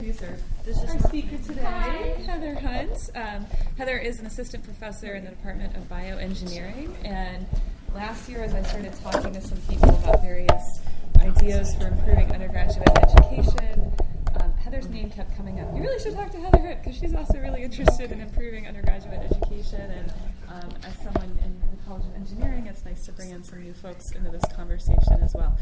This is our speaker today, Hi. Heather Hunt. Heather is an assistant professor in the Department of Bioengineering, and last year as I started talking to some people about various ideas for improving undergraduate education, Heather's name kept coming up. You really should talk to Heather Hunt because she's also really interested in improving undergraduate education, and as someone in the College of Engineering, it's nice to bring in some new folks into this conversation as well.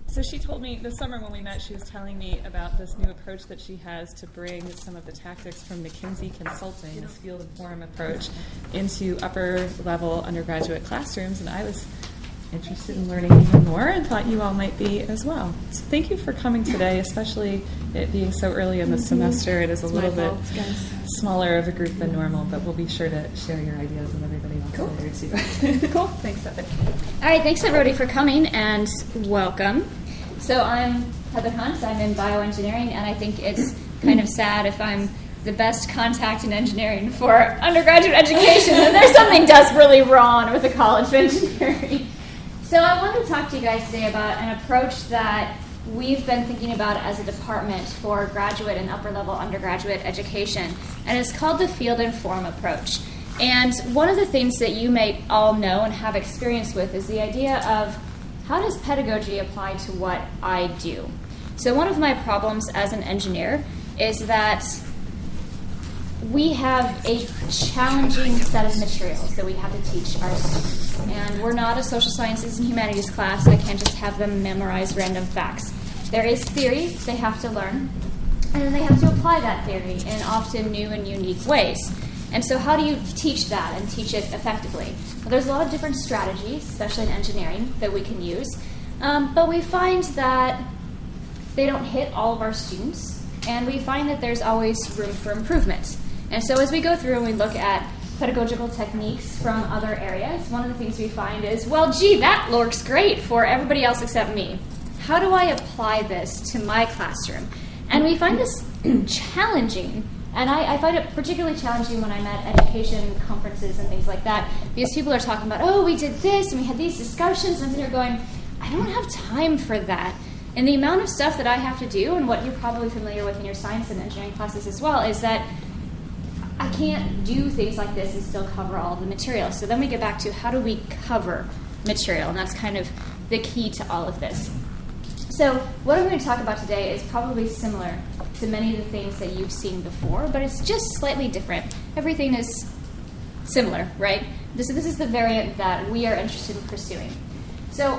So she told me this summer when we met, she was telling me about this new approach that she has to bring some of the tactics from McKinsey Consulting, this field and forum approach, into upper level undergraduate classrooms. And I was interested in learning even more and thought you all might be as well. So thank you for coming today, especially it being so early in the semester. It is a little bit smaller of a group than normal, but we'll be sure to share your ideas with everybody else later too. Cool. Thanks, Heather. All right, thanks everybody for coming and welcome. So I'm Heather Hunt. I'm in bioengineering, and I think it's kind of sad if I'm the best contact in engineering for undergraduate education, and there's something desperately wrong with the College of Engineering. So I wanted to talk to you guys today about an approach that we've been thinking about as a department for graduate and upper-level undergraduate education, and it's called the field and forum approach. And one of the things that you may all know and have experience with is the idea of how does pedagogy apply to what I do? So one of my problems as an engineer is that we have a challenging set of materials that we have to teach our students. And we're not a social sciences and humanities class. I can't just have them memorize random facts. There is theory they have to learn, and then they have to apply that theory in often new and unique ways. And so how do you teach that and teach it effectively? Well, there's a lot of different strategies, especially in engineering, that we can use. But we find that they don't hit all of our students, and we find that there's always room for improvement. And so as we go through and we look at pedagogical techniques from other areas, one of the things we find is, well, gee, that works great for everybody else except me. How do I apply this to my classroom? And we find this challenging. And I find it particularly challenging when I'm at education conferences and things like that, because people are talking about, oh, we did this, and we had these discussions, and you're going, I don't have time for that. And the amount of stuff that I have to do, and what you're probably familiar with in your science and engineering classes as well, is that I can't do things like this and still cover all of the material. So then we get back to how do we cover material, and that's kind of the key to all of this. So what I'm going to talk about today is probably similar to many of the things that you've seen before, but it's just slightly different. Everything is similar, right? This is the variant that we are interested in pursuing. So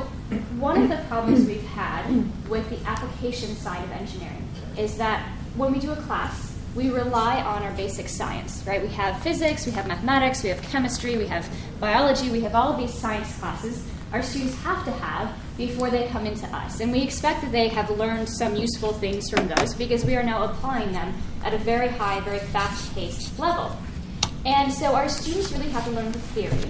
one of the problems we've had with the application side of engineering is that when we do a class, we rely on our basic science, right? We have physics, we have mathematics, we have chemistry, we have biology, we have all of these science classes our students have to have before they come into us. And we expect that they have learned some useful things from those because we are now applying them at a very high, very fast-paced level. And so our students really have to learn the theory,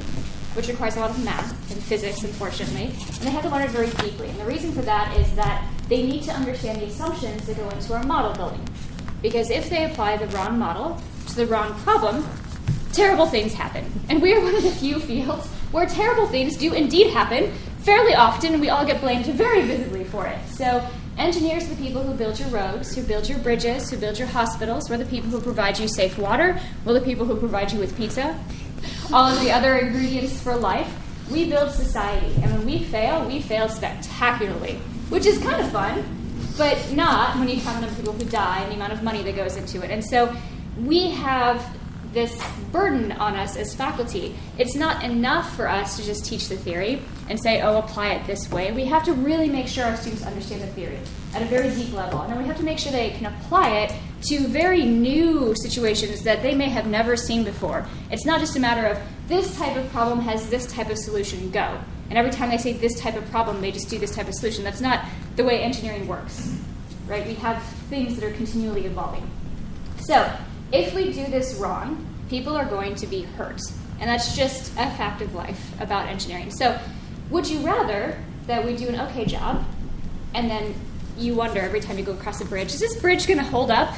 which requires a lot of math and physics, unfortunately, and they have to learn it very deeply. And the reason for that is that they need to understand the assumptions that go into our model building. Because if they apply the wrong model to the wrong problem, terrible things happen. And we are one of the few fields where terrible things do indeed happen fairly often, and we all get blamed very visibly for it. So engineers are the people who build your roads, who build your bridges, who build your hospitals. We're the people who provide you safe water. We're the people who provide you with pizza. All of the other ingredients for life. We build society, and when we fail spectacularly, which is kind of fun, but not when you count the number of people who die and the amount of money that goes into it. And so we have this burden on us as faculty. It's not enough for us to just teach the theory and say, oh, apply it this way. We have to really make sure our students understand the theory at a very deep level. And then we have to make sure they can apply it to very new situations that they may have never seen before. It's not just a matter of this type of problem has this type of solution, go. And every time they say this type of problem, they just do this type of solution. That's not the way engineering works, right? We have things that are continually evolving. So if we do this wrong, people are going to be hurt. And that's just a fact of life about engineering. So would you rather that we do an okay job, and then you wonder every time you go across a bridge, is this bridge going to hold up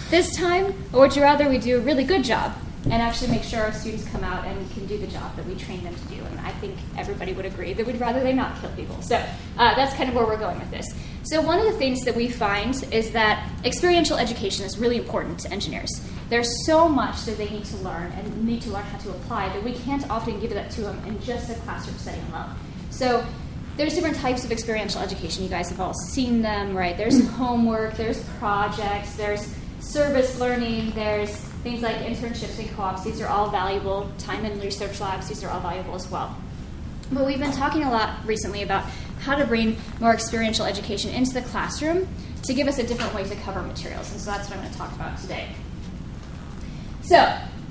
this time? Or would you rather we do a really good job and actually make sure our students come out and can do the job that we train them to do? And I think everybody would agree that we'd rather they not kill people. So that's kind of where we're going with this. So one of the things that we find is that experiential education is really important to engineers. There's so much that they need to learn and need to learn how to apply that we can't often give that to them in just a classroom setting alone. So there's different types of experiential education. You guys have all seen them, right? There's homework, there's projects, there's service learning, there's things like internships and co-ops. These are all valuable. Time and research labs, these are all valuable as well. But we've been talking a lot recently about how to bring more experiential education into the classroom to give us a different way to cover materials. And so that's what I'm going to talk about today. So,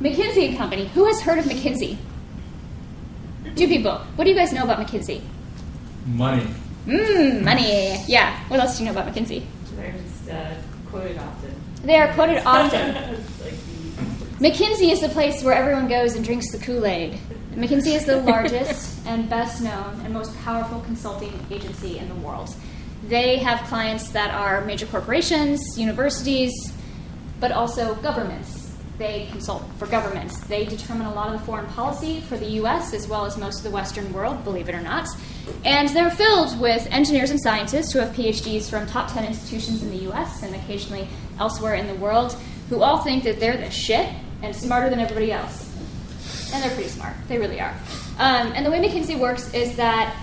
McKinsey and Company. Who has heard of McKinsey? 2 people. What do you guys know about McKinsey? Money. Money. Yeah. What else do you know about McKinsey? They're just quoted often. They are quoted often. McKinsey is the place where everyone goes and drinks the Kool-Aid. McKinsey is the largest and best known and most powerful consulting agency in the world. They have clients that are major corporations, universities, but also governments. They consult for governments. They determine a lot of the foreign policy for the U.S. as well as most of the Western world, believe it or not. And they're filled with engineers and scientists who have PhDs from top 10 institutions in the U.S. and occasionally elsewhere in the world, who all think that they're the shit and smarter than everybody else. And they're pretty smart. They really are. And the way McKinsey works is that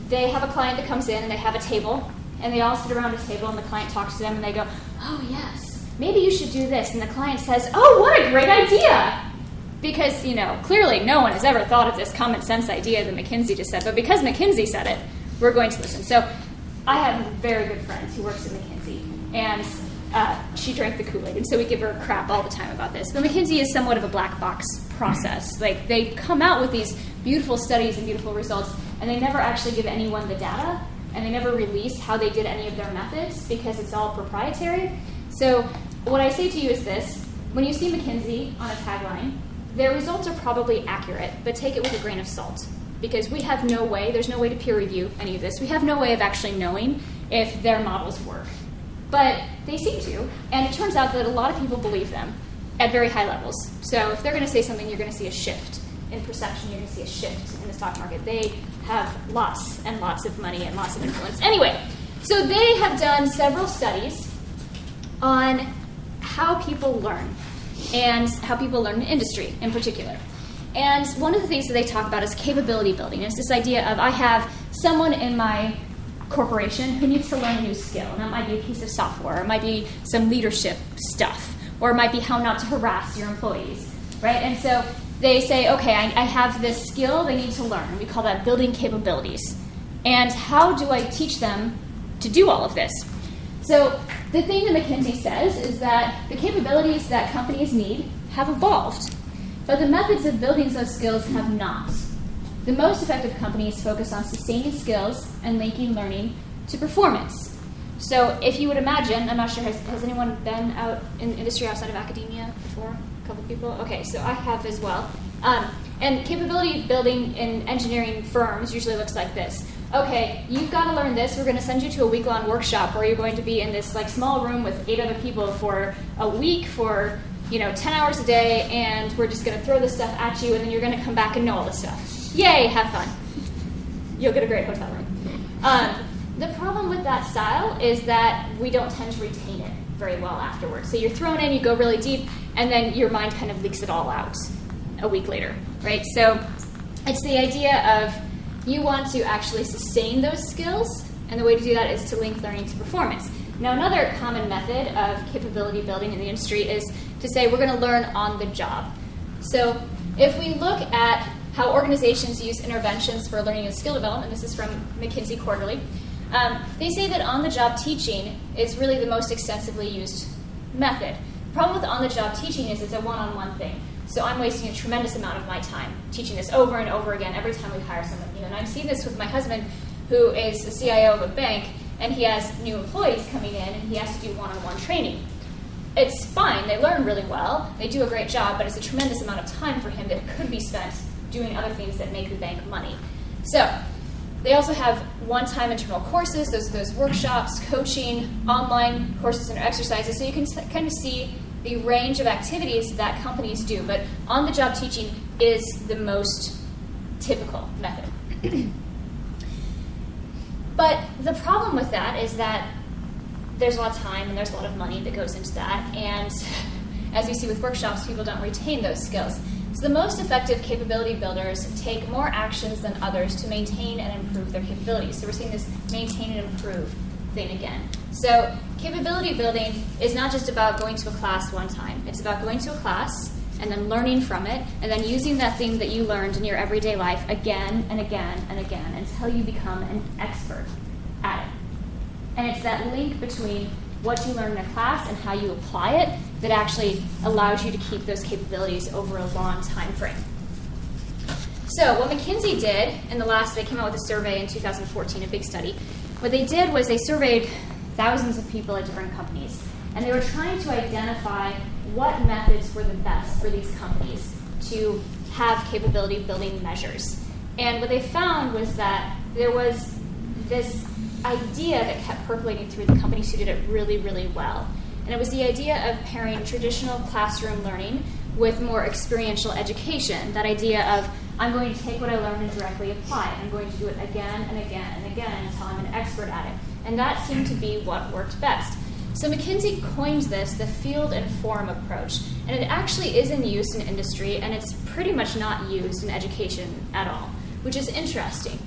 they have a client that comes in and they have a table, and they all sit around a table, and the client talks to them, and they go, oh, yes, maybe you should do this. And the client says, oh, what a great idea. Because, clearly no one has ever thought of this common sense idea that McKinsey just said. But because McKinsey said it, we're going to listen. So I have a very good friend who works at McKinsey, and she drank the Kool-Aid, and so we give her crap all the time about this. But McKinsey is somewhat of a black box process. Like, they come out with these beautiful studies and beautiful results, and they never actually give anyone the data, and they never release how they did any of their methods because it's all proprietary. So what I say to you is this. When you see McKinsey on a tagline, their results are probably accurate, but take it with a grain of salt, because we have no way, there's no way to peer review any of this. We have no way of actually knowing if their models work. But they seem to, and it turns out that a lot of people believe them at very high levels. So if they're going to say something, you're going to see a shift in perception, you're going to see a shift in the stock market. They have lots and lots of money and lots of influence. Anyway, so they have done several studies on how people learn, and how people learn in industry in particular. And one of the things that they talk about is capability building. It's this idea of, I have someone in my corporation who needs to learn a new skill. And that might be a piece of software, or it might be some leadership stuff, or it might be how not to harass your employees, right? And so they say, okay, I have this skill they need to learn, and we call that building capabilities. And how do I teach them to do all of this? So the thing that McKinsey says is that the capabilities that companies need have evolved, but the methods of building those skills have not. The most effective companies focus on sustaining skills and linking learning to performance. So if you would imagine, I'm not sure, has anyone been out in the industry outside of academia before? A couple people? Okay, so I have as well. And capability building in engineering firms usually looks like this. Okay, you've got to learn this. We're going to send you to a week-long workshop where you're going to be in this small room with 8 other people for a week for 10 hours a day, and we're just going to throw this stuff at you, and then you're going to come back and know all this stuff. Yay, have fun. You'll get a great hotel room. The problem with that style is that we don't tend to retain it very well afterwards. So you're thrown in, you go really deep, and then your mind kind of leaks it all out a week later, right? So it's the idea of you want to actually sustain those skills, and the way to do that is to link learning to performance. Now, another common method of capability building in the industry is to say we're going to learn on the job. So if we look at how organizations use interventions for learning and skill development, this is from McKinsey Quarterly, they say that on-the-job teaching is really the most extensively used method. The problem with on-the-job teaching is it's a one-on-one thing. So I'm wasting a tremendous amount of my time teaching this over and over again every time we hire someone new. And I've seen this with my husband, who is the CIO of a bank, and he has new employees coming in, and he has to do one-on-one training. It's fine. They learn really well. They do a great job, but it's a tremendous amount of time for him that could be spent doing other things that make the bank money. So they also have one-time internal courses, those workshops, coaching, online courses and exercises, so you can kind of see the range of activities that companies do. But on-the-job teaching is the most typical method. But the problem with that is that there's a lot of time and there's a lot of money that goes into that. And as we see with workshops, people don't retain those skills. So the most effective capability builders take more actions than others to maintain and improve their capabilities. So we're seeing this maintain and improve thing again. So capability building is not just about going to a class one time. It's about going to a class and then learning from it, and then using that thing that you learned in your everyday life again and again and again until you become an expert at it. And it's that link between what you learn in a class and how you apply it that actually allows you to keep those capabilities over a long time frame. So what McKinsey did they came out with a survey in 2014, a big study. What they did was they surveyed thousands of people at different companies, and they were trying to identify what methods were the best for these companies to have capability building measures. And what they found was that there was this idea that kept percolating through the companies who did it really, really well. And it was the idea of pairing traditional classroom learning with more experiential education. That idea of, I'm going to take what I learned and directly apply it. I'm going to do it again and again and again until I'm an expert at it. And that seemed to be what worked best. So McKinsey coined this the field and forum approach. And it actually is in use in industry, and it's pretty much not used in education at all, which is interesting.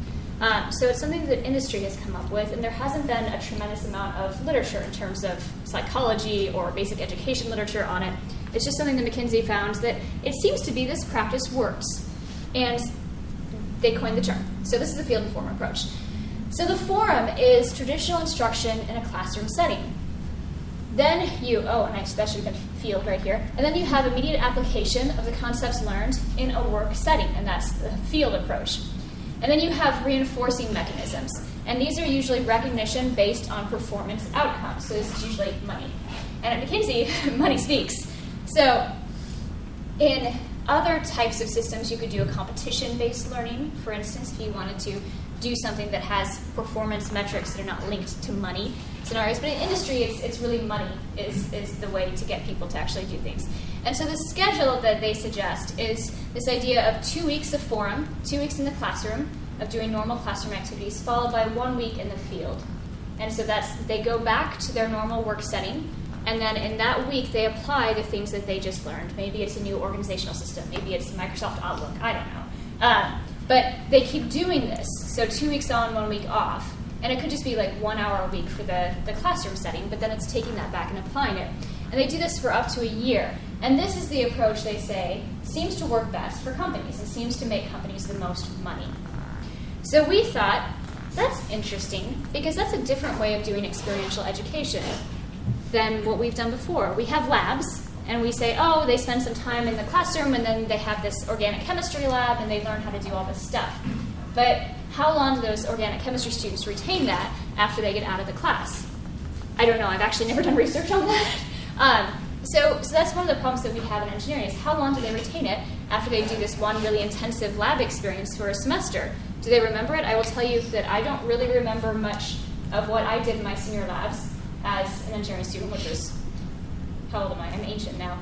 So it's something that industry has come up with, and there hasn't been a tremendous amount of literature in terms of psychology or basic education literature on it. It's just something that McKinsey found that it seems to be this practice works. And they coined the term. So this is the field and forum approach. So the forum is traditional instruction in a classroom setting. Then nice, that should have been field right here. And then you have immediate application of the concepts learned in a work setting, and that's the field approach. And then you have reinforcing mechanisms. And these are usually recognition based on performance outcomes. So this is usually money. And at McKinsey, money speaks. So in other types of systems, you could do a competition-based learning. For instance, if you wanted to do something that has performance metrics that are not linked to money scenarios. But in industry, it's really money is the way to get people to actually do things. And so the schedule that they suggest is this idea of 2 weeks of forum, 2 weeks in the classroom of doing normal classroom activities, followed by 1 week in the field. And so they go back to their normal work setting, and then in that week they apply the things that they just learned. Maybe it's a new organizational system, maybe it's Microsoft Outlook, I don't know. But they keep doing this, so 2 weeks on, 1 week off. And it could just be like 1 hour a week for the classroom setting, but then it's taking that back and applying it. And they do this for up to a year. And this is the approach, they say, seems to work best for companies and seems to make companies the most money. So we thought, that's interesting, because that's a different way of doing experiential education than what we've done before. We have labs, and we say, they spend some time in the classroom, and then they have this organic chemistry lab, and they learn how to do all this stuff. But how long do those organic chemistry students retain that after they get out of the class? I don't know. I've actually never done research on that. So that's one of the problems that we have in engineering is how long do they retain it after they do this one really intensive lab experience for a semester? Do they remember it? I will tell you that I don't really remember much of what I did in my senior labs as an engineering student, which was, how old am I? I'm ancient now.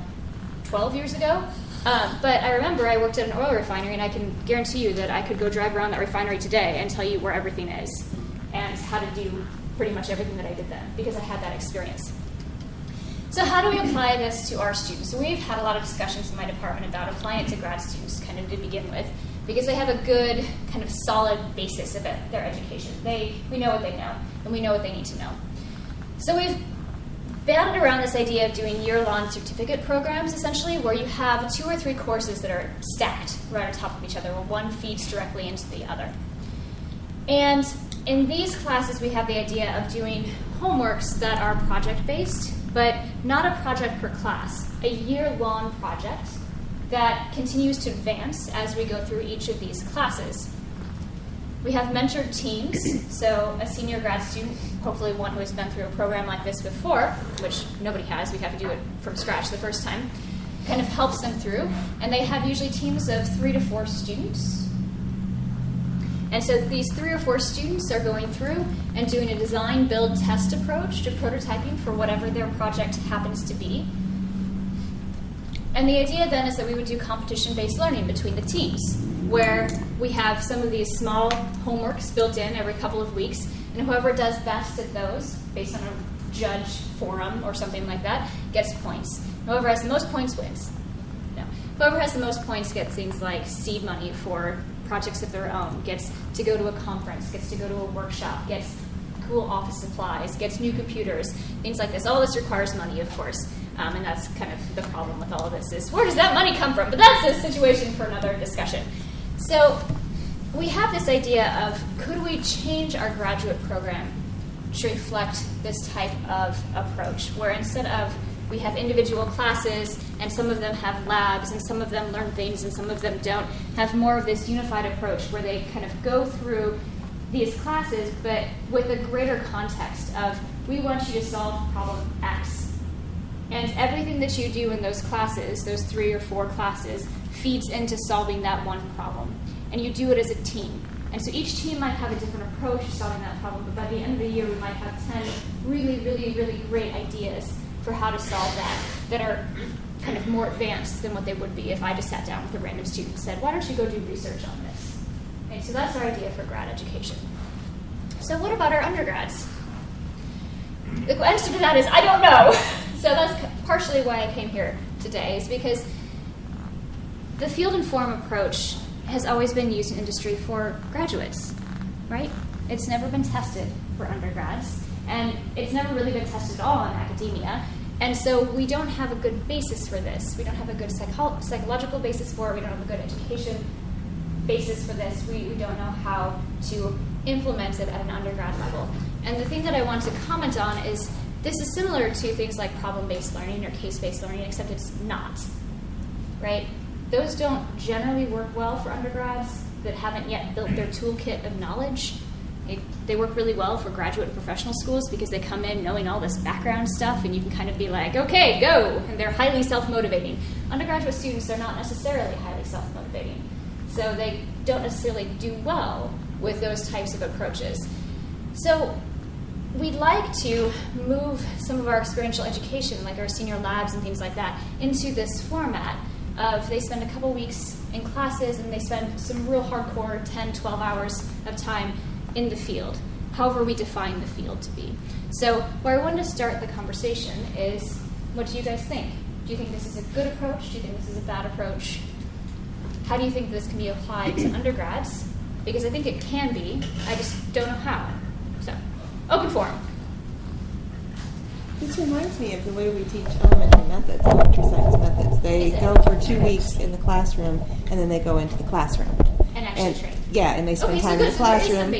12 years ago? But I remember I worked at an oil refinery, and I can guarantee you that I could go drive around that refinery today and tell you where everything is and how to do pretty much everything that I did then, because I had that experience. So how do we apply this to our students? So we've had a lot of discussions in my department about applying it to grad students kind of to begin with, because they have a good kind of solid basis of their education. We know what they know, and we know what they need to know. So we've batted around this idea of doing year-long certificate programs, essentially, where you have 2 or 3 courses that are stacked right on top of each other, where one feeds directly into the other. And in these classes, we have the idea of doing homeworks that are project-based, but not a project per class, a year-long project that continues to advance as we go through each of these classes. We have mentored teams, so a senior grad student, hopefully one who has been through a program like this before, which nobody has, we have to do it from scratch the first time, kind of helps them through. And they have usually teams of 3 to 4 students. And so these 3 or 4 students are going through and doing a design, build, test approach to prototyping for whatever their project happens to be. And the idea then is that we would do competition-based learning between the teams, where we have some of these small homeworks built in every couple of weeks, and whoever does best at those, based on a judge forum or something like that gets points. Whoever has the most points wins. No. Whoever has the most points gets things like seed money for projects of their own, gets to go to a conference, gets to go to a workshop, gets cool office supplies, gets new computers, things like this. All this requires money, of course, and that's kind of the problem with all of this is where does that money come from? But that's a situation for another discussion. So we have this idea of could we change our graduate program to reflect this type of approach, where instead of we have individual classes and some of them have labs and some of them learn things and some of them don't, have more of this unified approach where they kind of go through these classes but with a greater context of we want you to solve problem X. And everything that you do in those classes, those 3 or 4 classes, feeds into solving that one problem. And you do it as a team. And so each team might have a different approach to solving that problem, but by the end of the year we might have 10 really, really, really great ideas for how to solve that are kind of more advanced than what they would be if I just sat down with a random student and said, why don't you go do research on this? Okay, so that's our idea for grad education. So what about our undergrads? The answer to that is, I don't know. So that's partially why I came here today, is because the field and form approach has always been used in industry for graduates, right? It's never been tested for undergrads, and it's never really been tested at all in academia. And so we don't have a good basis for this. We don't have a good psychological basis for it. We don't have a good education basis for this. We don't know how to implement it at an undergrad level. And the thing that I want to comment on is this is similar to things like problem-based learning or case-based learning, except it's not, right? Those don't generally work well for undergrads that haven't yet built their toolkit of knowledge. They work really well for graduate and professional schools because they come in knowing all this background stuff and you can kind of be like, okay, go, and they're highly self-motivating. Undergraduate students are not necessarily highly self-motivating, so they don't necessarily do well with those types of approaches. So we'd like to move some of our experiential education, like our senior labs and things like that, into this format of they spend a couple weeks in classes and they spend some real hardcore 10, 12 hours of time in the field, however we define the field to be. So where I wanted to start the conversation is, what do you guys think? Do you think this is a good approach? Do you think this is a bad approach? How do you think this can be applied to undergrads? Because I think it can be, I just don't know how. So, open forum. This reminds me of the way we teach elementary methods, elementary science methods. They go for 2 weeks in the classroom, and then they go into the classroom. And actually train. Yeah, and they spend time in the classroom,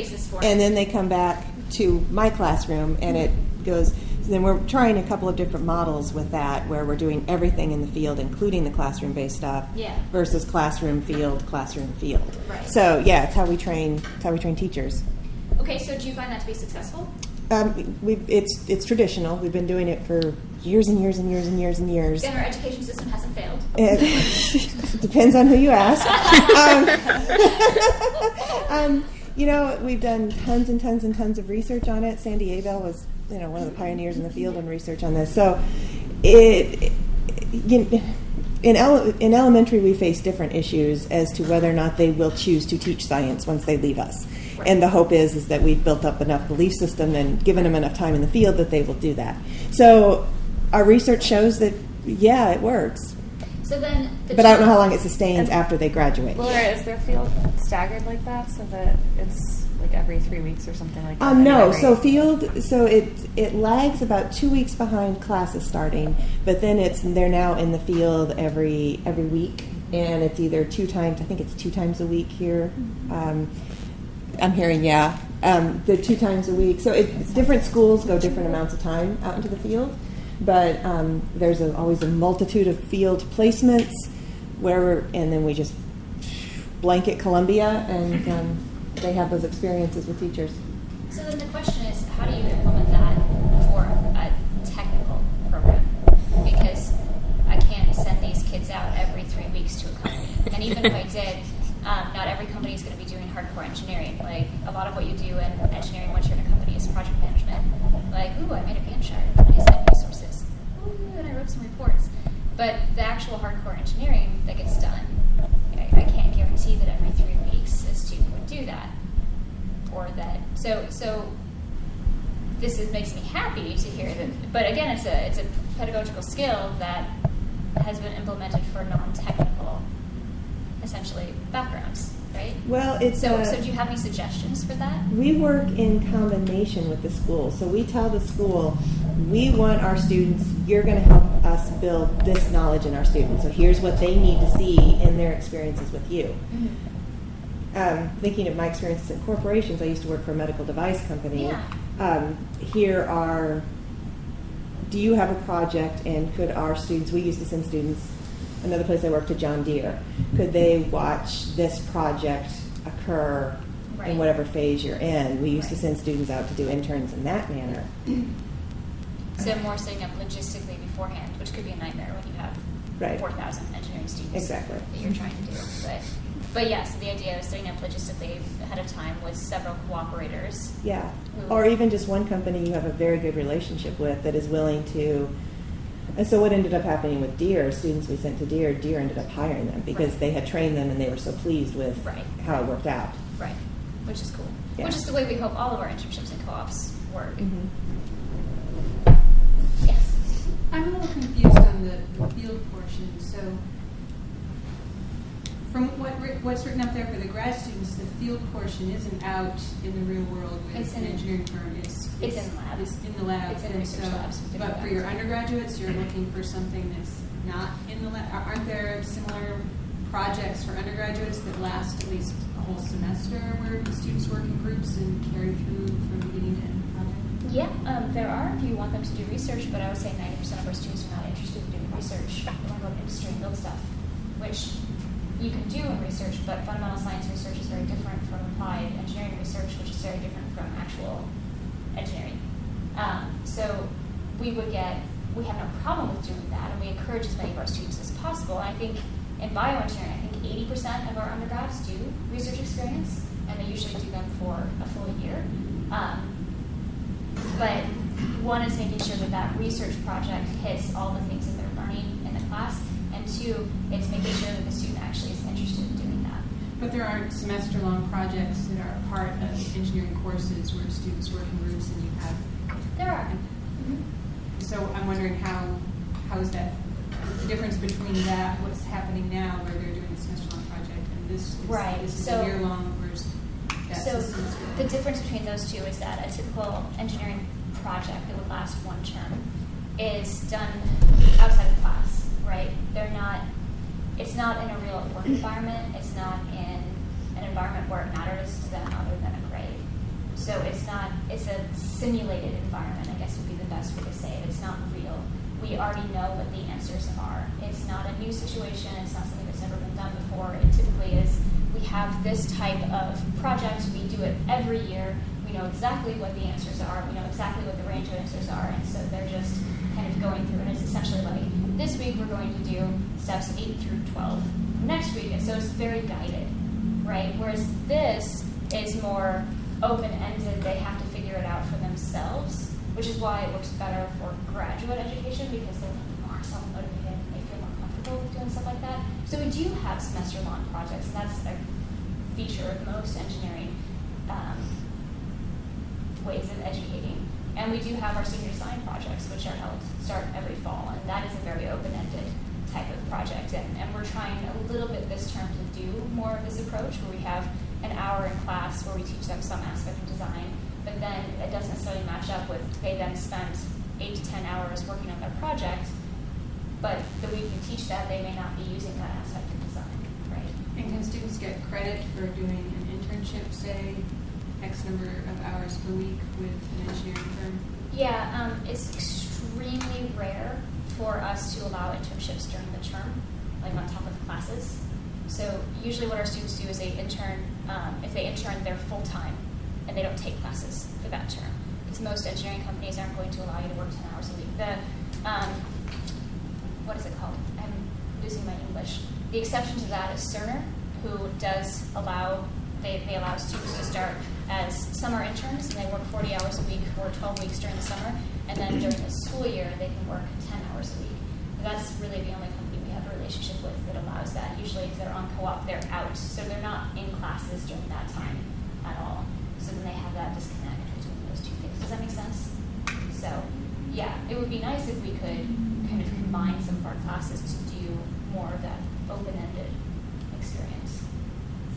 and then they come back to my classroom, and it goes. So then we're trying a couple of different models with that, where we're doing everything in the field, including the classroom-based stuff, versus classroom, field. Right. So yeah, it's how we train. It's how we train teachers. Okay, so do you find that to be successful? It's traditional. We've been doing it for years and years and years and years and years. And our education system hasn't failed. It depends on who you ask. We've done tons and tons and tons of research on it. Sandy Abell was, one of the pioneers in the field in research on this. So, in elementary, we face different issues as to whether or not they will choose to teach science once they leave us. Right. And the hope is that we've built up enough belief system and given them enough time in the field that they will do that. So our research shows that, yeah, it works. So then, but I don't know how long it sustains after they graduate. Laura, is their field staggered like that so that it's like every 3 weeks or something like that? No. So it lags about 2 weeks behind classes starting, but then they're now in the field every week, and it's either 2 times. I think it's 2 times a week here. I'm hearing, the 2 times a week. So it's different schools go different amounts of time out into the field, but there's always a multitude of field placements and then we just blanket Columbia, and they have those experiences with teachers. So then the question is, how do you implement that for a technical program? Because I can't send these kids out every 3 weeks to a company. And even if I did, not every company is going to be doing hardcore engineering. Like, a lot of what you do in engineering once you're in a company is project management. Like, ooh, I made a Gantt chart. I assigned resources. Ooh, and I wrote some reports. But the actual hardcore engineering that gets done, I can't guarantee that every 3 weeks a student would do that. Or that. So makes me happy to hear that. But again, it's a pedagogical skill that has been implemented for non-technical, essentially, backgrounds, right? Well, it's so do you have any suggestions for that? We work in combination with the school. So we tell the school, we want our students, you're going to help us build this knowledge in our students. So here's what they need to see in their experiences with you. Mm-hmm. Thinking of my experiences in corporations, I used to work for a medical device company. Yeah. Do you have a project, and could our students, we used to send students, another place I worked to John Deere, could they watch this project occur in whatever phase you're in? We used to send students out to do interns in that manner. So more setting up logistically beforehand, which could be a nightmare when you have 4,000 engineering students that you're trying to do. But yes, the idea of setting up logistically ahead of time with several cooperators. Yeah, or even just one company you have a very good relationship with that is willing to. And so what ended up happening with Deere, students we sent to Deere ended up hiring them because they had trained them and they were so pleased with how it worked out. Right, which is cool. Yeah. Which is the way we hope all of our internships and co-ops work. Mm-hmm. Yes? I'm a little confused on the field portion. So from what's written up there for the grad students, the field portion isn't out in the real world with an engineering firm. It's in the lab. It's in the lab. It's in research labs. But for your undergraduates, you're looking for something that's not in the lab. Aren't there similar projects for undergraduates that last at least a whole semester where the students work in groups and carry through from beginning to end of the project? Yeah, there are if you want them to do research, but I would say 90% of our students are not interested in doing research. They want to go to industry and build stuff, which you can do in research, but fundamental science research is very different from applied engineering research, which is very different from actual engineering. So we have no problem with doing that, and we encourage as many of our students as possible. And I think in bioengineering, I think 80% of our undergrads do research experience, and they usually do them for a full year. But one is making sure that that research project hits all the things that they're learning in the class, and two, it's making sure that the student actually is interested in doing that. But there aren't semester-long projects that are part of engineering courses where students work in groups and you have... There are. Mm-hmm. So I'm wondering how is that, the difference between that, what's happening now where they're doing a semester-long project and this is a year-long versus that's a semester. The difference between those two is that a typical engineering project that would last one term is done outside of class, right? It's not in a real work environment. It's not in an environment where it matters to them other than a grade. So it's a simulated environment, I guess would be the best way to say it. It's not real. We already know what the answers are. It's not a new situation. It's not something that's never been done before. It typically is, we have this type of project. We do it every year. We know exactly what the answers are. We know exactly what the range of answers are. And so they're just kind of going through. And it's essentially like, this week we're going to do steps 8 through 12 next week. And so it's very guided, right? Whereas this is more open-ended. They have to figure it out for themselves, which is why it works better for graduate education because they're more self-motivated and they feel more comfortable with doing stuff like that. So we do have semester-long projects, and that's a feature of most engineering ways of educating. And we do have our senior design projects, which are held start every fall, and that is a very open-ended type of project. And we're trying a little bit this term to do more of this approach, where we have an hour in class where we teach them some aspect of design, but then it doesn't necessarily match up with they then spend 8 to 10 hours working on their project, but the week we teach that, they may not be using that aspect of design, right? And can students get credit for doing an internship, say, X number of hours per week with an engineering firm? Yeah, it's extremely rare for us to allow internships during the term, like on top of classes. So usually what our students do is they intern, if they intern, they're full-time, and they don't take classes for that term. Because most engineering companies aren't going to allow you to work 10 hours a week. What is it called? I'm losing my English. The exception to that is Cerner, who does allow, they allow students to start as summer interns, and they work 40 hours a week for 12 weeks during the summer, and then during the school year, they can work 10 hours a week. And that's really the only company we have a relationship with that allows that. Usually if they're on co-op, they're out, so they're not in classes during that time at all. So then they have that disconnect between those two things. Does that make sense? would be nice if we could kind of combine some of our classes to do more of that open-ended experience.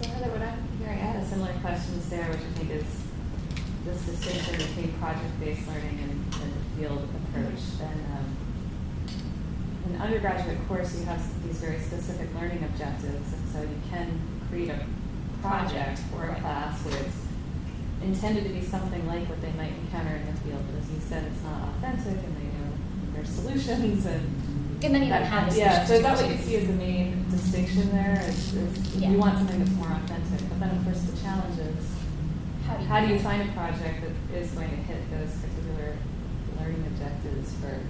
So Heather, what I'm hearing, I had a similar questions there, which I think is this distinction between project-based learning and the field approach. And in an undergraduate course, you have these very specific learning objectives, and so you can create a project for a class where it's intended to be something like what they might encounter in the field, but as you said, it's not authentic, and they know their solutions and then you don't have a yeah. solution So is to that what it. you see as the main distinction there? Is Yeah. you want something that's more authentic, but then of course the challenge is how do you find a project that is going to hit those particular learning objectives for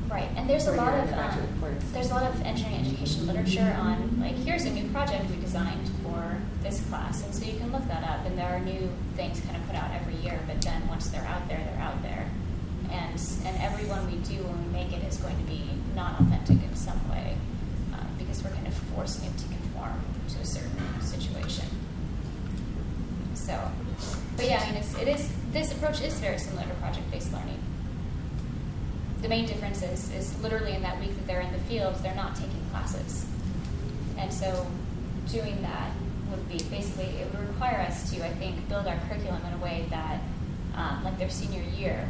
Right. And there's a for lot your of undergraduate course? there's a lot of engineering education literature on, like, here's a new project we designed for this class, and so you can look that up. And there are new things kind of put out every year, but then once they're out there, and every one we do when we make it is going to be not authentic in some way, because we're kind of forcing it to conform to a certain situation. So, but yeah, I mean, this approach is very similar to project-based learning. The main difference is literally in that week that they're in the field, they're not taking classes. And so doing that would be basically, it would require us to, I think, build our curriculum in a way that, like their senior year,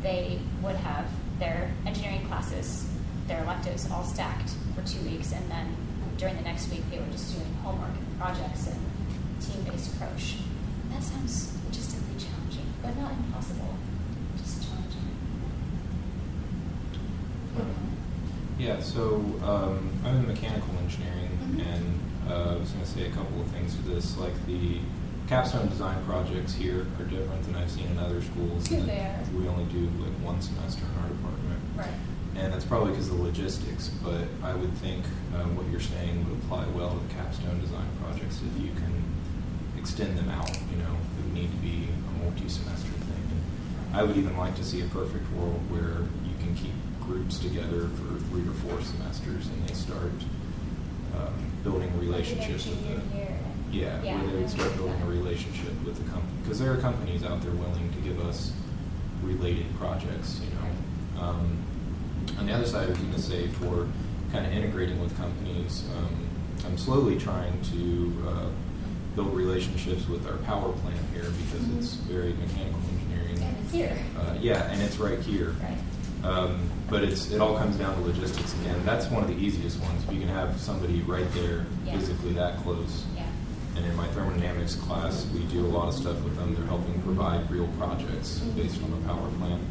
they would have their engineering classes, their electives all stacked for 2 weeks, and then during the next week they were just doing homework and projects and team-based approach. And that sounds logistically challenging, but not impossible, just challenging. Yeah, so I'm in mechanical engineering, and I was going to say a couple of things to this. Like the capstone design projects here are different than I've seen in other schools. They are. We only do like one semester in our department. Right. And that's probably because of the logistics, but I would think what you're saying would apply well to the capstone design projects if you can extend them out. You know, it would need to be a multi-semester thing. And I would even like to see a perfect world where you can keep groups together for 3 or 4 semesters, and they start building relationships with the where they would start building a relationship with the company, because there are companies out there willing to give us related projects. You know, on the other side, I was going to say for kind of integrating with companies, I'm slowly trying to build relationships with our power plant here because it's very mechanical engineering. And it's here. Yeah, and it's right here. Right. But it all comes down to logistics again. That's one of the easiest ones. If you can have somebody right there, physically that close. Yeah. And in my thermodynamics class, we do a lot of stuff with them. They're helping provide real projects based on the power plant.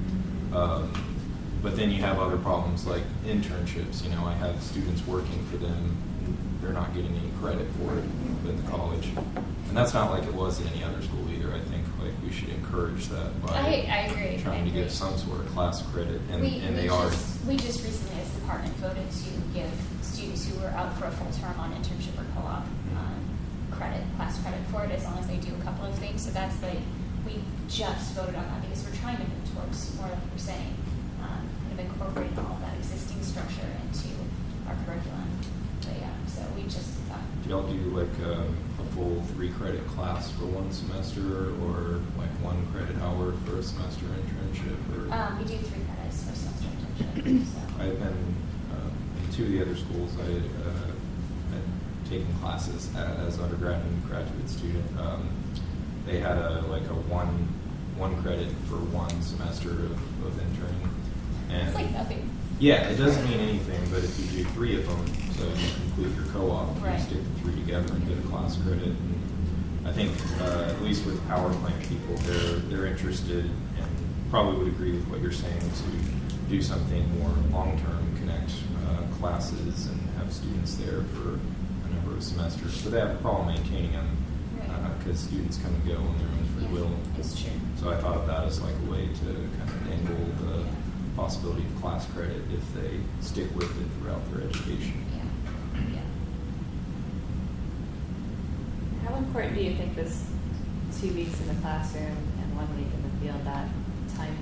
But then you have other problems like internships. You know, I have students working for them. They're not getting any credit for it in the college. And that's not like it was at any other school either. I think like we should encourage that by I agree. trying to get some sort of class credit. And they are. We just recently, as a department, voted to give students who were out for a full term on internship or co-op class credit for it, as long as they do a couple of things. So that's like, we just voted on that because we're trying to move towards more, like you're saying, kind of incorporating all of that existing structure into our curriculum. But yeah, so we just did that. Do y'all do like a full 3-credit class for one semester, or like 1 credit hour for a semester internship? Or We do 3 credits for semester internship. So. I've been in 2 of the other schools. I had taken classes as undergrad and graduate student. They had a one credit for 1 semester of interning. And it's like nothing. yeah, it doesn't mean anything, but if you do 3 of them, so you complete your co-op, Right. you stick the 3 together and get a class credit. And I think, at least with power plant people, they're interested and probably would agree with what you're saying to do something more long-term, connect classes and have students there for a number of semesters. But they have a problem maintaining them because students come and go on their own free will. It's true. So I thought of that as like a way to kind of dangle the possibility of class credit if they stick with it throughout their education. Yeah. How important do you think this 2 weeks in the classroom and 1 week in the field, that time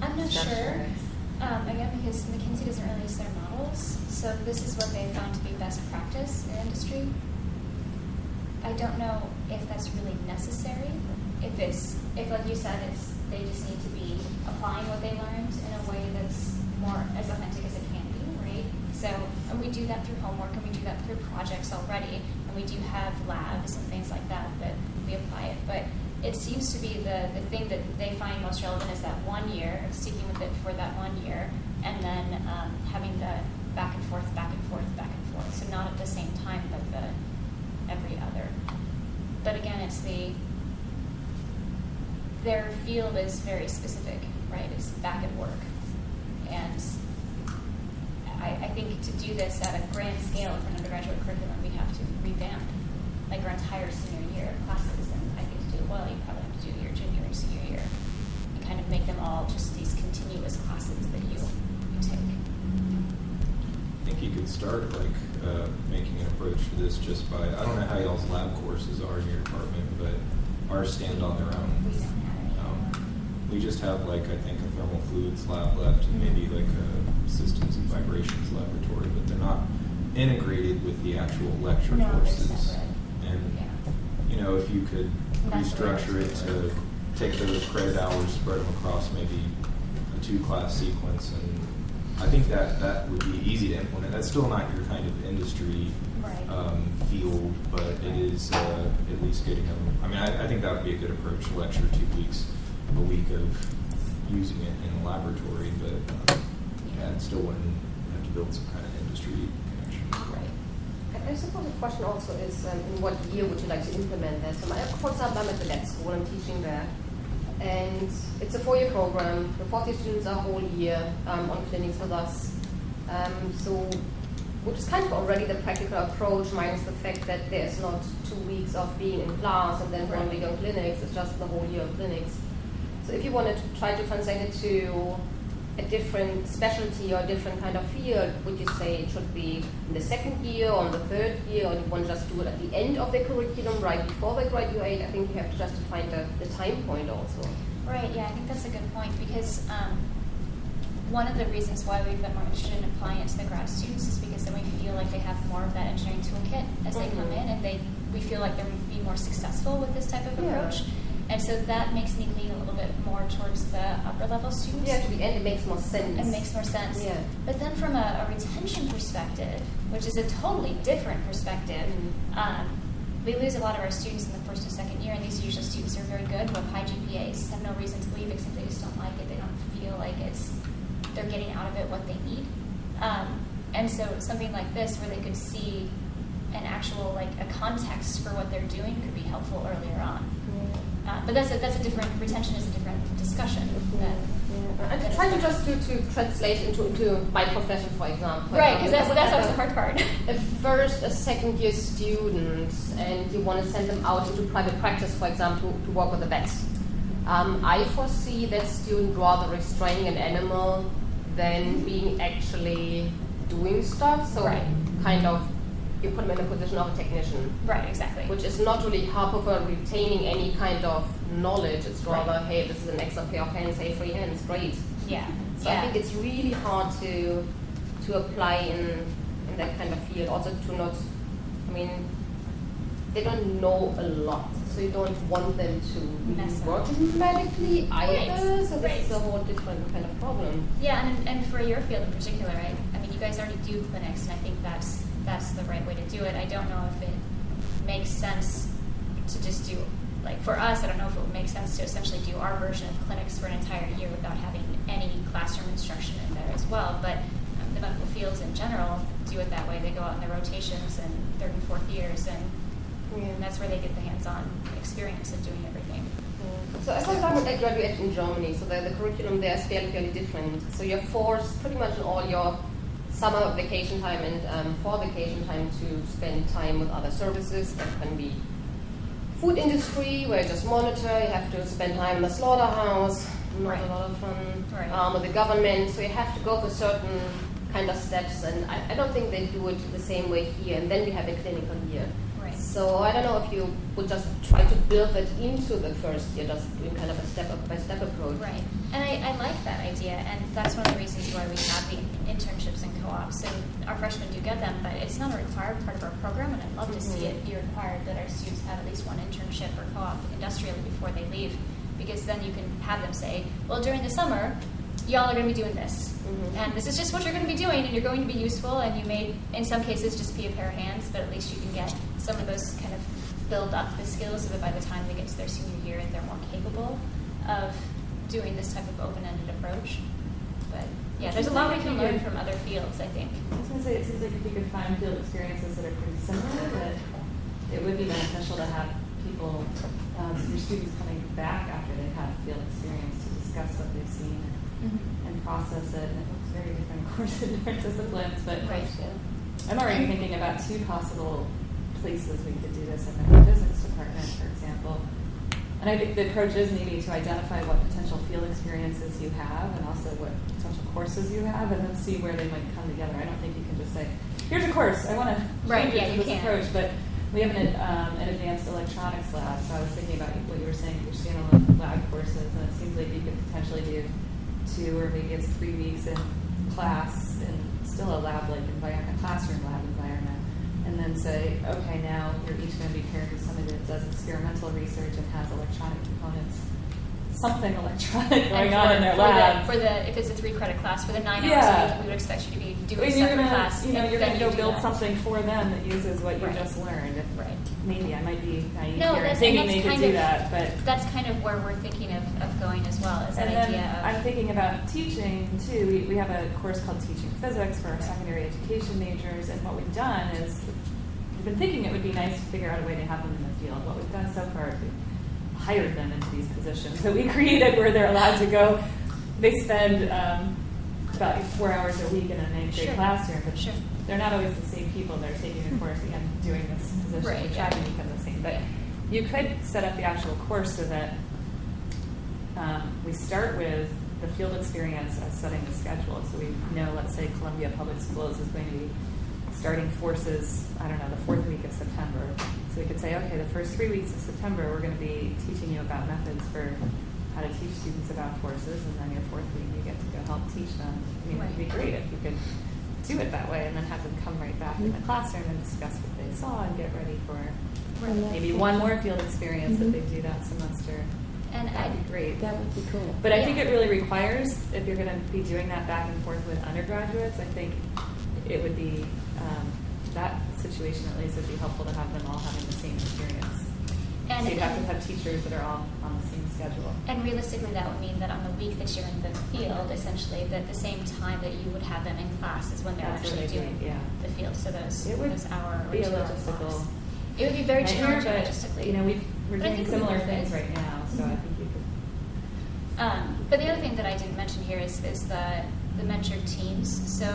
I'm not structure sure. is? Again, because McKinsey doesn't really use their models, so this is what they found to be best practice in industry. I don't know if that's really necessary. If like you said, they just need to be applying what they learned in a we do that through homework and we do that through projects already, and we do have labs and things like that we apply it. But it seems to be the thing that they find most relevant is that 1 year, sticking with it for that 1 year, and then having the back and forth, back and forth, back and forth. So not at the same time, but the every other. But again, it's their field is very specific, right? It's back at work. And I think to do this at a grand scale for an undergraduate curriculum, we have to revamp like our entire senior year classes. And I think to do it well, you probably have to do your junior and senior year and kind of make them all just these continuous classes that you take. I think you could start like making an approach to this just by, I don't know how y'all's lab courses are in your department, but ours stand on their own. We don't have any. We just have like, I think, a thermal fluids lab left and maybe like a systems and vibrations laboratory, but they're not integrated with the actual lecture No, they're courses. separate. And, Yeah. you know, if you could That's the way restructure it it's to take those credit hours, spread them across maybe a 2-class sequence, and I think that would be easy to implement. That's still not your kind of industry Right. field, but it is at least getting them. I mean, I think that would be a good approach. Lecture 2 weeks, a week of using it in the laboratory, but it still wouldn't have to build some kind of industry connection. Right. I suppose the question also is, in what year would you like to implement that? So, for example, I'm at the vet school, I'm teaching there, and it's a 4-year program. The 40 students are a whole year on clinics with us. Which is kind of already the practical approach, minus the fact that there's not 2 weeks of being in class and then 1 week on clinics, it's just the whole year of clinics. So if you wanted to try to translate it to a different specialty or a different kind of field, would you say it should be in the 2nd year or in the 3rd year, or do you want to just do it at the end of the curriculum, right before they graduate? I think you have to just find the time point also. Right, yeah, I think that's a good point, because one of the reasons why we've been more interested in applying it to the grad students is because then we feel like they have more of that engineering toolkit as they come in, and we feel like they're be more successful with this type of approach. And so that makes me lean a little bit more towards the upper level students. Yeah, to the end it makes more sense. It makes more sense. Yeah. But then from a retention perspective, which is a totally different perspective, we lose a lot of our students in the 1st and 2nd year, and these are usually students who are very good, who have high GPAs, have no reason to leave except they just don't like it. They don't feel like they're getting out of it what they need. And so something like this, where they could see an actual, like a context for what they're doing, could be helpful earlier on. But that's a different, retention is a different discussion. I'm trying to just to translate into my profession, for example. Right, because that's always the hard part. A 1st, a 2nd year student, and you want to send them out into private practice, for example, to work with the vets. I foresee that student rather restraining an animal than being actually doing stuff. So kind of you put them in a position of a technician. Right, exactly. Which is not really helpful for retaining any kind of knowledge. It's rather, hey, this is an extra pair of hands, hey, free hands, great. Yeah. So I think it's really hard to apply in that kind of field. Also to not, I mean, they don't know a lot, so you don't want them to be working medically either. So this is a whole different kind of problem. Yeah, and for your field in particular, right? I mean, you guys already do clinics, and I think that's the right way to do it. I don't know if it makes sense to just do, like for us, I don't know if it would make sense to essentially do our version of clinics for an entire year without having any classroom instruction in there as well. But the medical fields in general do it that way. They go out in their rotations and 3rd and 4th years, and that's where they get the hands-on experience of doing everything. So as I graduated in Germany, so the curriculum there is fairly different. So you're forced pretty much in all your summer vacation time and fall vacation time to spend time with other services. That can be food industry, where you just monitor. You have to spend time in the slaughterhouse, not a lot of fun, with the government. So you have to go through certain kind of steps, and I don't think they do it the same way here. And then we have a clinical year. So I don't know if you would just try to build it into the 1st year, just doing kind of a step-by-step approach. Right, and I like that idea, and that's one of the reasons why we have the internships and co-ops. And our freshmen do get them, but it's not a required part of our program, and I'd love to see it be required that our students have at least one internship or co-op industrially before they leave, because then you can have them say, well, during the summer, y'all are going to be doing this. Mhm. And this is just what you're going to be doing, and you're going to be useful, and you may, in some cases, just be a pair of hands, but at least you can get some of those kind of build up the skills so that by the time they get to their senior year, they're more capable of doing this type of open-ended approach. But yeah, there's a lot we can learn from other fields, I think. I was going to say, it seems like if you could find field experiences that are pretty similar, that it would be beneficial to have people, your students coming back after they've had field experience to discuss what they've seen and process it. And it looks very different, of course, in different disciplines. But Right. I'm already thinking about two possible places we could do this in the physics department, for example. And I think the approach is maybe to identify what potential field experiences you have and also what potential courses you have, and then see where they might come together. I don't think you can just say, here's a course, I want to Right, change yeah, it to you this can't. approach. But we have an advanced electronics lab, so I was thinking about what you were saying, your standalone lab courses, and it seems like you could potentially do 2 or maybe it's 3 weeks in class in still a lab-like environment, a classroom lab environment, and then say, okay, now you're each going to be paired with somebody that does experimental research and has electronic components, something electronic going on in their lab. If it's a 3-credit class, for the 9 hours Yeah. a week, we would expect you to be doing And you're stuff in gonna, class. you're then gonna go do build that. something for them that uses what you Right. just learned. Right. Maybe I might be naive No, here that's, thinking and they that's could kind do of, that, but that's kind of where we're thinking of going as well, is that and then idea of I'm thinking about teaching too. We have a course called Teaching Physics for our secondary education majors, and what we've done is we've been thinking it would be nice to figure out a way to have them in the field. What we've done so far is we've hired them into these positions. So we created where they're allowed to go. They spend about 4 hours a week in an 8th grade Sure. classroom, but Sure. they're not always the same people that are taking the course and doing this position. Right, We yeah. try to make them the same. But you could set up the actual course so that we start with the field experience as setting the schedule. So we know, let's say, Columbia Public Schools is going to be starting forces, I don't know, the 4th week of September. So we could say, okay, the first 3 weeks of September, we're going to be teaching you about methods for how to teach students about forces, and then your 4th week, you get to go help teach them. I mean, it would be great if you could do it that way and then have them come right back in the classroom and discuss what they saw and get ready for maybe one more field experience that they do that semester. And That'd be great. That would be cool. But I think it really requires, if you're going to be doing that back and forth with undergraduates, I think it would be, that situation at least would be helpful to have them all having the same experience. And so you'd have to have teachers that are all on the same schedule. And realistically, that would mean that on the week that you're in the field, essentially, that the same time that you would have them in class is when they're That's what actually I doing think, yeah. the field. So It would those hour or be a 2 hour logistical blocks. It would be very nightmare, challenging but, logistically. you know, we're But I doing think we similar can do things it. right now, so I think you could. But the other thing that I didn't mention here is the mentored teams. So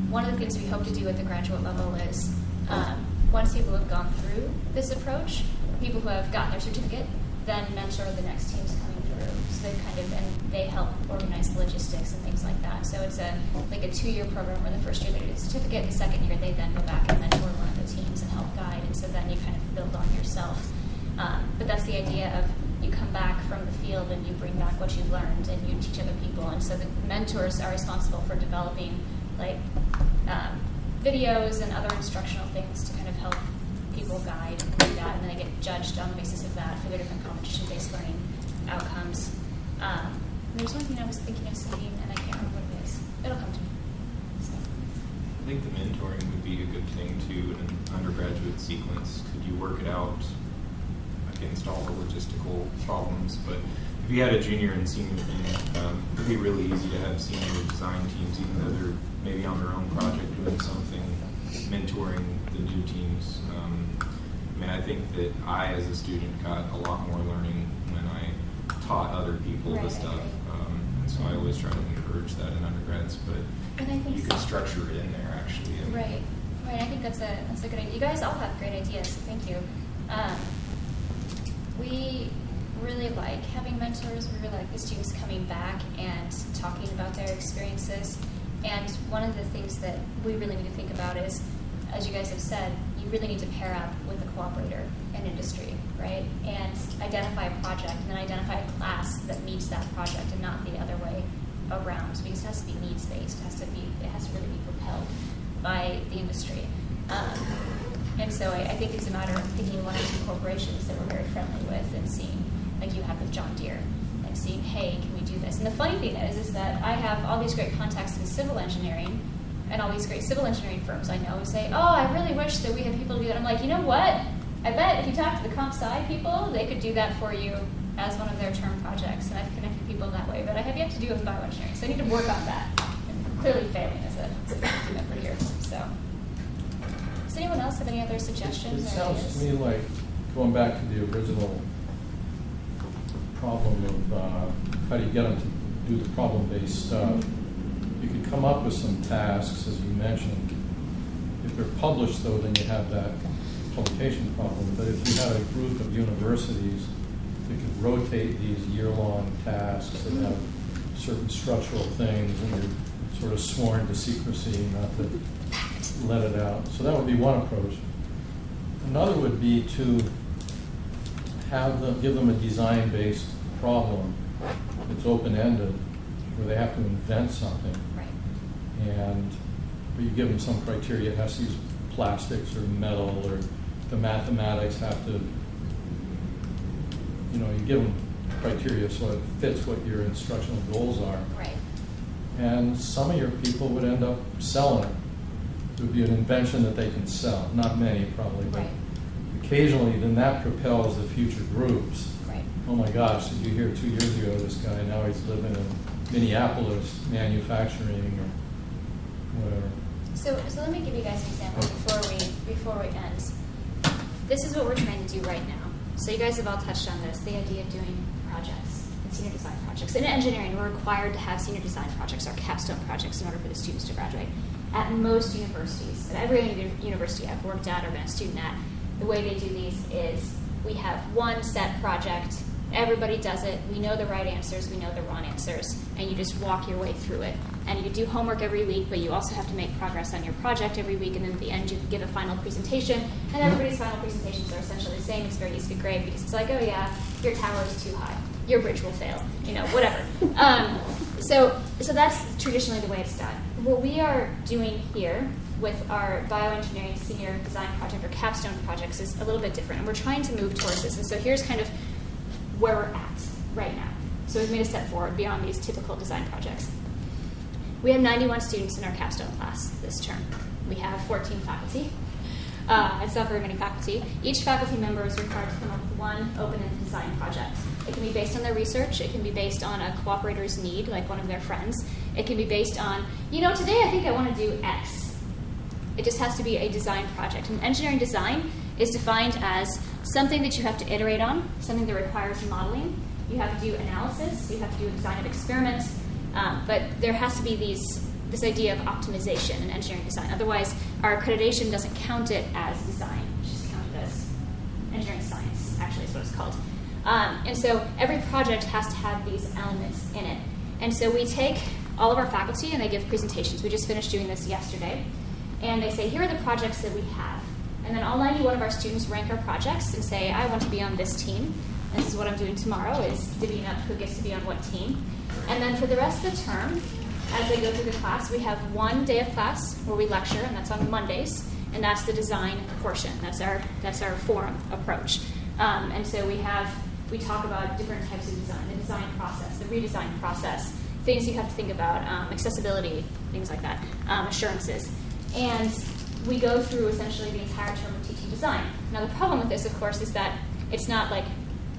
one of the things we hope to do at the graduate level is once people have gone through this approach, people who have gotten their certificate, then mentor the next teams coming through. So they help organize the logistics and things like that. So it's like a 2-year program where the first year they do the certificate, the second year they then go back and mentor one of the teams and help guide. And so then you kind of build on yourself. But that's the idea of you come back from the field and you bring back what you've learned and you teach other people. And so the mentors are responsible for developing like videos and other instructional things to kind of help people guide and do that. And then they get judged on the basis of that for their different competition-based learning outcomes. There's one thing I was thinking of saying and I can't remember what it is. It'll come to me. So. I think the mentoring would be a good thing too in an undergraduate sequence. Could you work it out against all the logistical problems? But if you had a junior and senior team, it'd be really easy to have senior design teams, even though they're maybe on their own project doing something, mentoring the new teams. I mean, I think that I, as a student, got a lot more learning when I taught other people the stuff. And so I always try to encourage that in undergrads, but And I think you can structure it in there actually. And Right. I think that's a good idea. You guys all have great ideas, so thank you. We really like having mentors. We really like the students coming back and talking about their experiences. And one of the things that we really need to think about is, as you guys have said, you really need to pair up with a cooperator in industry, right? And identify a project, and then identify a class that meets that project, and not the other way around. Because it has to be needs-based. It has to really be propelled by the industry. And so I think it's a matter of picking 1 or 2 corporations that we're very friendly with and seeing, like you have with John Deere, and seeing, hey, can we do this? And the funny thing is that I have all these great contacts in civil engineering, and all these great civil engineering firms I know who say, oh, I really wish that we had people to do that. I'm like, you know what? I bet if you talk to the comp sci people, they could do that for you as one of their term projects, and I've connected people that way, but I have yet to do it with bioengineering, so I need to work on that. I'm clearly failing as a faculty member here. So, does anyone else have any other suggestions? It or sounds ideas? to me like, going back to the original problem of how do you get them to do the problem-based stuff, you could come up with some tasks, as you mentioned. If they're published, though, then you have that publication problem. But if you had a group of universities that could rotate these year-long tasks that have certain structural things, and you're sort of sworn to secrecy, not to let it out. So that would be one approach. Another would be to have them, give them a design-based problem that's open-ended, where they have to invent something. Right. And you give them some criteria. It has to use plastics or metal, or the mathematics have to, you give them criteria so it fits what your instructional goals are. Right. And some of your people would end up selling it. It would be an invention that they can sell. Not many, probably, but Right. occasionally, then that propels the future groups. Right. Oh my gosh, did you hear 2 years ago, this guy, now he's living in Minneapolis, manufacturing or whatever. So let me give you guys an example before we end. This is what we're trying to do right now. So you guys have all touched on this, the idea of doing projects and senior design projects. In engineering, we're required to have senior design projects, our capstone projects, in order for the students to graduate. At most universities, at every university I've worked at or been a student at, the way they do these is we have one set project, everybody does it, we know the right answers, we know the wrong answers, and you just walk your way through it. And you do homework every week, but you also have to make progress on your project every week, and then at the end you give a final presentation, and everybody's final presentations are essentially the same. It's very easy to grade because it's like, oh yeah, your tower is too high, your bridge will fail, whatever. So that's traditionally the way it's done. What we are doing here with our bioengineering senior design project or capstone projects is a little bit different, and we're trying to move towards this. And so here's kind of where we're at right now. So we've made a step forward beyond these typical design projects. We have 91 students in our capstone class this term. We have 14 faculty. It's not very many faculty. Each faculty member is required to come up with one open-ended design project. It can be based on their research. It can be based on a cooperator's need, like one of their friends. It can be based on, today I think I want to do X. It just has to be a design project. And engineering design is defined as something that you have to iterate on, something that requires modeling. You have to do analysis. You have to do a design of experiments. But there has to be this idea of optimization in engineering design. Otherwise, our accreditation doesn't count it as design. It's just counted as engineering science, actually is what it's called. And so every project has to have these elements in it. And so we take all of our faculty and they give presentations. We just finished doing this yesterday. And they say, here are the projects that we have. And then all 91 of our students rank our projects and say, I want to be on this team. This is what I'm doing tomorrow, is divvying up who gets to be on what team. And then for the rest of the term, as they go through the class, we have one day of class where we lecture, and that's on Mondays, and that's the design portion. That's our forum approach. And so we talk about different types of design, the design process, the redesign process, things you have to think about, accessibility, things like that, assurances. And we go through essentially the entire term of teaching design. Now the problem with this, of course, is that it's not like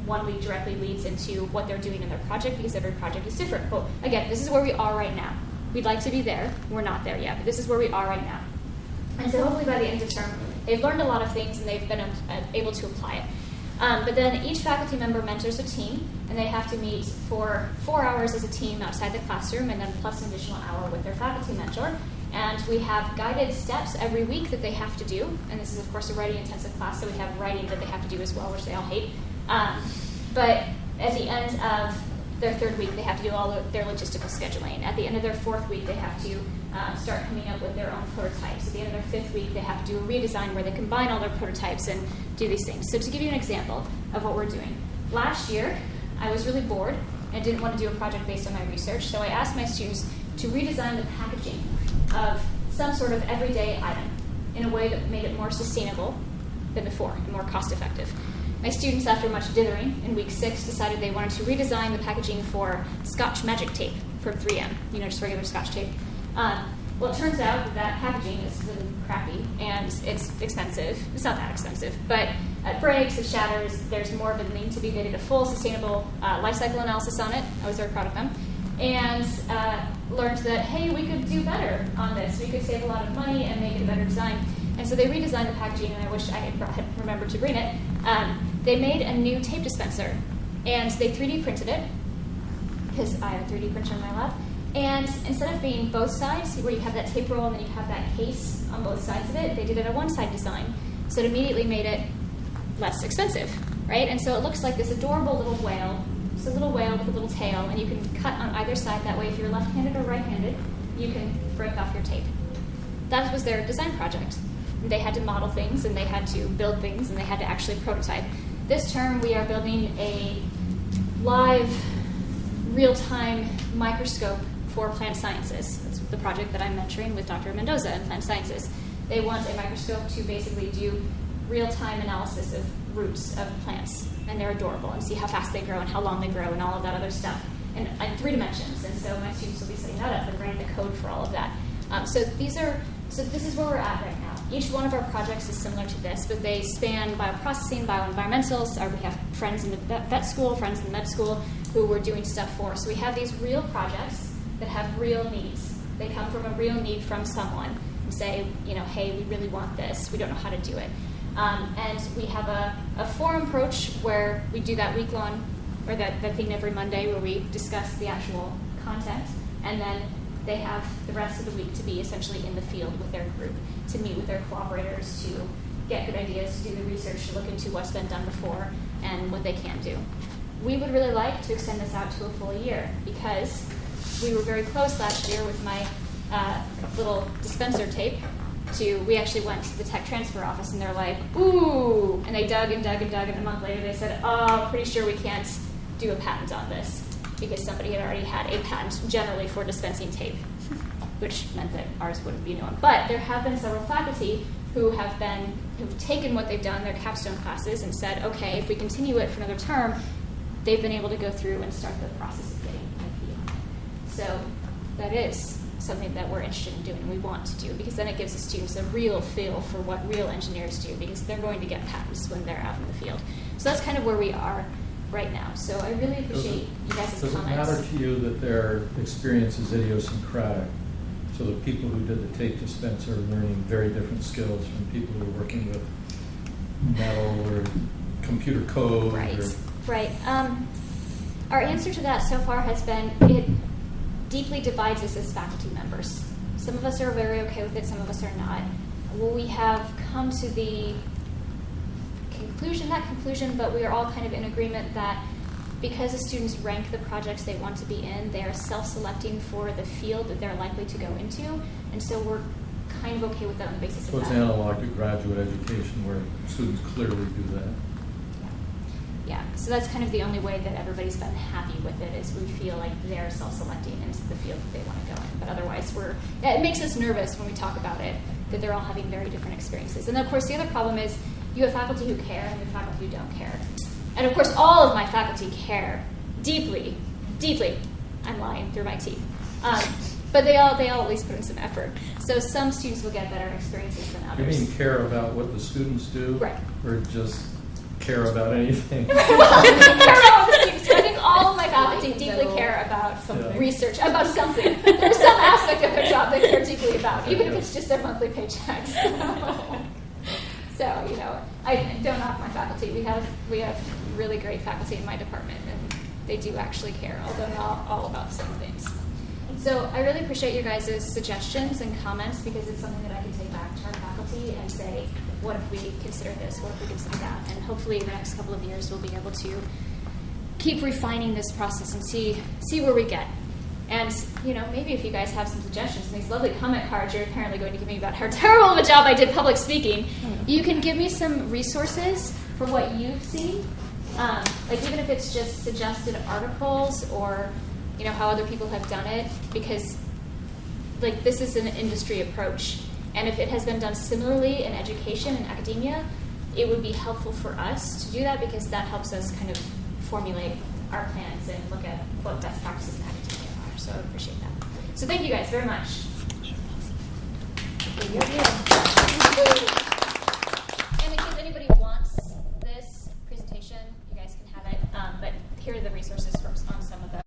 1 week directly leads into what they're doing in their project, because every project is different. But again, this is where we are right now. We'd like to be there. We're not there yet, but this is where we are right now. And so hopefully by the end of the term, they've learned a lot of things and they've been able to apply it. But then each faculty member mentors a team, and they have to meet for 4 hours as a team outside the classroom, and then plus an additional hour with their faculty mentor. And we have guided steps every week that they have to do. And this is, of course, a writing-intensive class, so we have writing that they have to do as well, which they all hate. But at the end of their 3rd week, they have to do all their logistical scheduling. At the end of their 4th week, they have to start coming up with their own prototypes. At the end of their 5th week, they have to do a redesign where they combine all their prototypes and do these things. So to give you an example of what we're doing, last year, I was really bored and didn't want to do a project based on my research, so I asked my students to redesign the packaging of some sort of everyday item in a way that made it more sustainable than before and more cost effective. my students, after much dithering in week 6, decided they wanted to redesign the packaging for Scotch Magic Tape from 3M, just regular Scotch tape. Well, it turns out that that packaging is really crappy and it's expensive. It's not that expensive, but it breaks, it shatters. There's more of a need to be. They did a full sustainable life cycle analysis on it. I was very proud of them. And learned that, hey, we could do better on this. We could save a lot of money and make it a better design. And so they redesigned the packaging, and I wish I had remembered to bring it. They made a new tape dispenser, and they 3D printed it, because I have a 3D printer in my lab. And instead of being both sides, where you have that tape roll and then you have that case on both sides of it, they did it a one-side design. So it immediately made it less expensive, right? And so it looks like this adorable little whale. It's a little whale with a little tail, and you can cut on either side. That way, if you're left-handed or right-handed, you can break off your tape. That was their design project. They had to model things, and they had to build things, and they had to actually prototype. This term, we are building a live, real-time microscope for plant sciences. That's the project that I'm mentoring with Dr. Mendoza in plant sciences. They want a microscope to basically do real-time analysis of roots of plants, and they're adorable, and see how fast they grow and how long they grow and all of that other stuff in 3 dimensions. And so my students will be setting that up and writing the code for all of that. So this is where we're at right now. Each one of our projects is similar to this, but they span bioprocessing, bioenvironmentals. We have friends in the vet school, friends in the med school who we're doing stuff for. So we have these real projects that have real needs. They come from a real need from someone and say, hey, we really want this. We don't know how to do it. And we have a forum approach where we do that week-long, or that thing every Monday where we discuss the actual content. And then they have the rest of the week to be essentially in the field with their group, to meet with their cooperators, to get good ideas, to do the research, to look into what's been done before and what they can do. We would really like to extend this out to a full year, because we were very close last year with my little dispenser tape we actually went to the tech transfer office, and they're like, ooh, and they dug and dug and dug, and a month later they said, oh, pretty sure we can't do a patent on this, because somebody had already had a patent generally for dispensing tape, which meant that ours wouldn't be known. But there have been several faculty who've taken what they've done, their capstone classes, and said, okay, if we continue it for another term, they've been able to go through and start the process of getting IP on it. So that is something that we're interested in doing and we want to do, because then it gives the students a real feel for what real engineers do, because they're going to get patents when they're out in the field. So that's kind of where we are right now. So I really appreciate you guys' comments. Does it matter to you that their experience is idiosyncratic? So the people who did the tape dispenser are learning very different skills from people who are working with metal or computer code. Right. Our answer to that so far has been it deeply divides us as faculty members. Some of us are very okay with it, some of us are not. Well, we have come to the conclusion, but we are all kind of in agreement that because the students rank the projects they want to be in, they are self-selecting for the field that they're likely to go into, and so we're kind of okay with that on the basis of that. So it's analog to graduate education where students clearly do that. Yeah, so that's kind of the only way that everybody's been happy with it, is we feel like they're self-selecting into the field that they want to go in. But otherwise, it makes us nervous when we talk about it, that they're all having very different experiences. And of course, the other problem is you have faculty who care and you have faculty who don't care. And of course, all of my faculty care deeply, deeply. I'm lying through my teeth. But they all at least put in some effort. So some students will get better experiences than others. You mean care about what the students do? Right. Or just care about anything? Care about the students. I think all of my faculty deeply care about research, about something. There's some aspect of their job they care deeply about, even if it's just their monthly paychecks. So, I don't knock my faculty. We have really great faculty in my department, and they do actually care, although not all about the same things. So I really appreciate your guys' suggestions and comments, because it's something that I can take back to our faculty and say, what if we consider this? What if we consider that? And hopefully in the next couple of years we'll be able to keep refining this process and see where we get. And, maybe if you guys have some suggestions and these lovely comment cards you're apparently going to give me about how terrible of a job I did public speaking, you can give me some resources for what you've seen. Even if it's just suggested articles or, how other people have done it, because, this is an industry approach. And if it has been done similarly in education and academia, it would be helpful for us to do that because that helps us kind of formulate our plans and look at what best practices in academia are. So I appreciate that. So thank you guys very much. And in case anybody wants this presentation, you guys can have it. But here are the resources on some of the